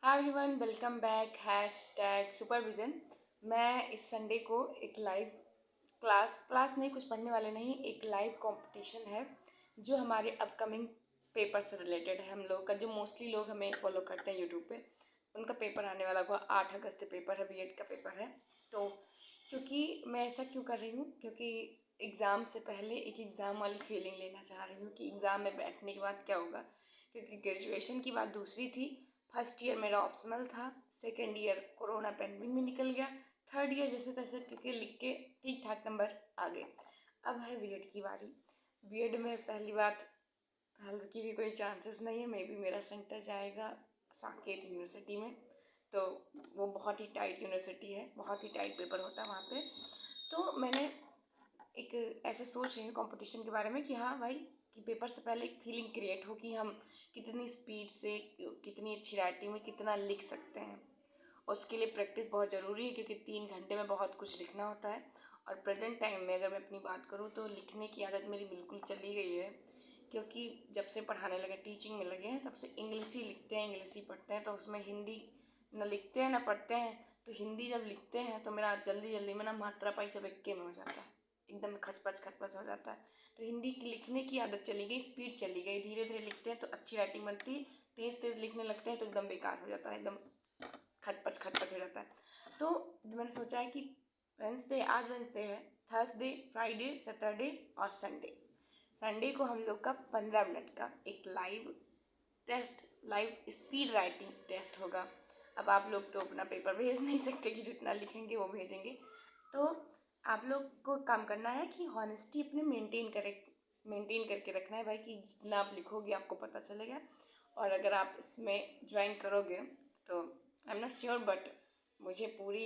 Hi everyone, welcome back hashtag supervision. मैं इस Sunday को एक लाइव क्लास नहीं, कुछ पढ़ने वाले नहीं, एक लाइव कंपटीशन है जो हमारे अपकमिंग पेपर से रिलेटेड है। हम लोग का जो मोस्टली लोग हमें फॉलो करते हैं यूट्यूब पे, उनका पेपर आने वाला हुआ 8 अगस्त से पेपर है, बीएड का पेपर है। तो क्योंकि मैं ऐसा क्यों कर रही हूँ, क्योंकि एग्ज़ाम से पहले एक एग्ज़ाम वाली फीलिंग लेना चाह रही हूँ कि एग्ज़ाम में बैठने के बाद क्या होगा। क्योंकि ग्रेजुएशन की बात दूसरी थी, फर्स्ट ईयर मेरा ऑप्शनल था, सेकेंड ईयर कोरोना पेंडेमिक में निकल गया, थर्ड ईयर जैसे तैसे करके लिख के ठीक ठाक नंबर आ गए। अब है बीएड की बारी। बीएड में पहली बात, हल्की की भी कोई चांसेस नहीं है। मे बी मेरा सेंटर जाएगा साकेत यूनिवर्सिटी में। तो वो बहुत ही टाइट यूनिवर्सिटी है, बहुत ही टाइट पेपर होता है वहाँ पे। तो मैंने एक ऐसे सोच रही हूँ कंपटीशन के बारे में कि हाँ भाई, कि पेपर से पहले एक फीलिंग क्रिएट हो कि हम कितनी स्पीड से, कितनी अच्छी राइटिंग में कितना लिख सकते हैं। उसके लिए प्रैक्टिस बहुत ज़रूरी है, क्योंकि 3 घंटे में बहुत कुछ लिखना होता है। और प्रेजेंट टाइम में अगर मैं अपनी बात करूँ तो लिखने की आदत मेरी बिल्कुल चली गई है। क्योंकि जब से पढ़ाने लगे, टीचिंग में लगे हैं, तब से इंग्लिश ही लिखते हैं, इंग्लिश ही पढ़ते हैं। तो उसमें हिंदी न लिखते हैं ना पढ़ते हैं। तो हिंदी जब लिखते हैं तो मेरा जल्दी जल्दी में ना मात्रा पाई सब इक्के में हो जाता है, एकदम खचपच हो जाता है। तो हिंदी की लिखने की आदत चली गई, स्पीड चली गई। धीरे धीरे लिखते हैं तो अच्छी राइटिंग बनती है, तेज़ तेज़ लिखने लगते हैं तो एकदम बेकार हो जाता है, एकदम खचपच हो जाता है। तो मैंने सोचा है कि वेंसडे, आज वेंसडे है, थर्सडे, फ्राइडे, सैटरडे और संडे, संडे को हम लोग का 15 मिनट का एक live test, live speed writing test होगा। अब आप लोग तो अपना पेपर भेज नहीं सकते कि जितना लिखेंगे वो भेजेंगे। तो आप लोग को काम करना है कि हॉनेस्टी अपने मेंटेन करके रखना है भाई, कि जितना आप लिखोगे आपको पता चलेगा। और अगर आप इसमें ज्वाइन करोगे तो I am not sure, but मुझे पूरी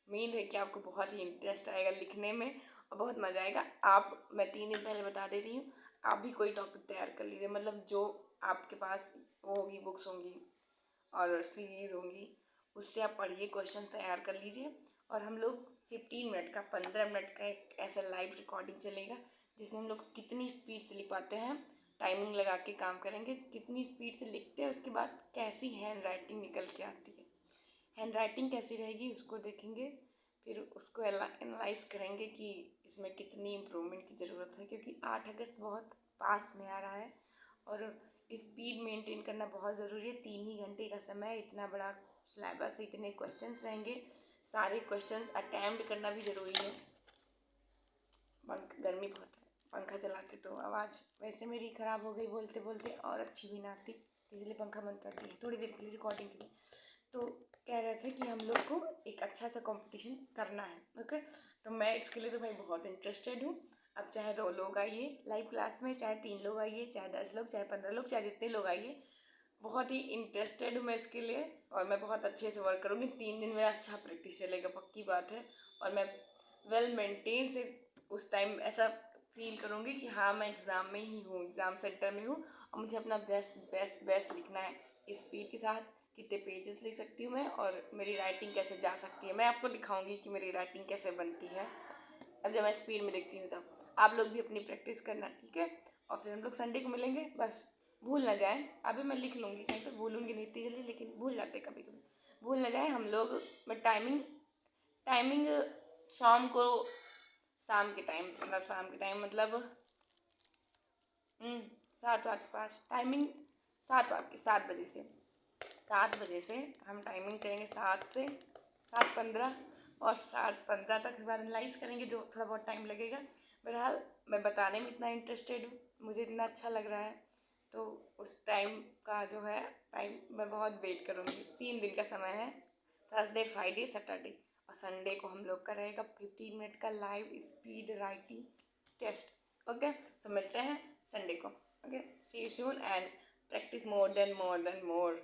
उम्मीद है कि आपको बहुत ही इंटरेस्ट आएगा लिखने में और बहुत मज़ा आएगा। मैं 3 दिन पहले बता दे रही हूँ, आप भी कोई टॉपिक तैयार कर लीजिए, मतलब जो आपके पास वो होगी, बुक्स होंगी और सीरीज़ होंगी, उससे आप पढ़िए, क्वेश्चन तैयार कर लीजिए। और हम लोग 15 मिनट का, 15 मिनट का एक ऐसा लाइव रिकॉर्डिंग चलेगा जिसमें हम लोग कितनी स्पीड से लिख पाते हैं, टाइमिंग लगा के काम करेंगे, कितनी स्पीड से लिखते हैं, उसके बाद कैसी हैंड राइटिंग निकल के आती है, हैंड राइटिंग कैसी रहेगी उसको देखेंगे। फिर उसको एनालाइज करेंगे कि इसमें कितनी इम्प्रूवमेंट की ज़रूरत है, क्योंकि 8 अगस्त बहुत पास में आ रहा है और स्पीड मेंटेन करना बहुत ज़रूरी है। 3 ही घंटे का समय है, इतना बड़ा सिलेबस है, इतने क्वेश्चंस रहेंगे, सारे क्वेश्चंस अटेम्प्ट करना भी ज़रूरी है। गर्मी बहुत है, पंखा चलाते तो आवाज़ वैसे मेरी ख़राब हो गई बोलते बोलते, और अच्छी भी ना आती, इसलिए पंखा बंद कर दिया थोड़ी देर के लिए रिकॉर्डिंग के लिए। तो कह रहे थे कि हम लोग को एक अच्छा सा कंपटीशन करना है। ओके, तो मैं इसके लिए तो भाई बहुत इंटरेस्टेड हूँ। अब चाहे 2 लोग आइए लाइव क्लास में, चाहे 3 लोग आइए, चाहे 10 लोग, चाहे 15 लोग, चाहे जितने लोग आइए, बहुत ही इंटरेस्टेड हूँ मैं इसके लिए। और मैं बहुत अच्छे से वर्क करूँगी। 3 दिन मेरा अच्छा प्रैक्टिस चलेगा, पक्की बात है। और मैं वेल मेंटेन से उस टाइम ऐसा फील करूँगी कि हाँ, मैं एग्ज़ाम में ही हूँ, एग्ज़ाम सेंटर में हूँ और मुझे अपना बेस्ट बेस्ट बेस्ट लिखना है। स्पीड के साथ कितने पेजेस लिख सकती हूँ मैं, और मेरी राइटिंग कैसे जा सकती है, मैं आपको दिखाऊंगी कि मेरी राइटिंग कैसे बनती है अब जब मैं स्पीड में लिखती हूँ। तब आप लोग भी अपनी प्रैक्टिस करना, ठीक है। और फिर हम लोग संडे को मिलेंगे, बस भूल ना जाए। अभी मैं लिख लूँगी, कहीं तो भूलूँगी नहीं इतनी जल्दी, लेकिन भूल जाते कभी कभी, भूल ना जाए हम लोग। मैं टाइमिंग टाइमिंग शाम को, शाम के टाइम मतलब 7 वाट के पास टाइमिंग, 7 वाट के 7 बजे से, 7 बजे से हम टाइमिंग करेंगे, 7 से 7:15, और 7:15 तक के बाद एनालाइज करेंगे, जो थोड़ा बहुत टाइम लगेगा। बहरहाल मैं बताने में इतना इंटरेस्टेड हूँ, मुझे इतना अच्छा लग रहा है, तो उस टाइम का जो है टाइम मैं बहुत वेट करूँगी। 3 दिन का समय है, थर्सडे, फ्राइडे, सैटरडे, और संडे को हम लोग का रहेगा 15 मिनट का live speed writing test. Okay, so मिलते हैं संडे को। Okay, see you soon and practice more than more.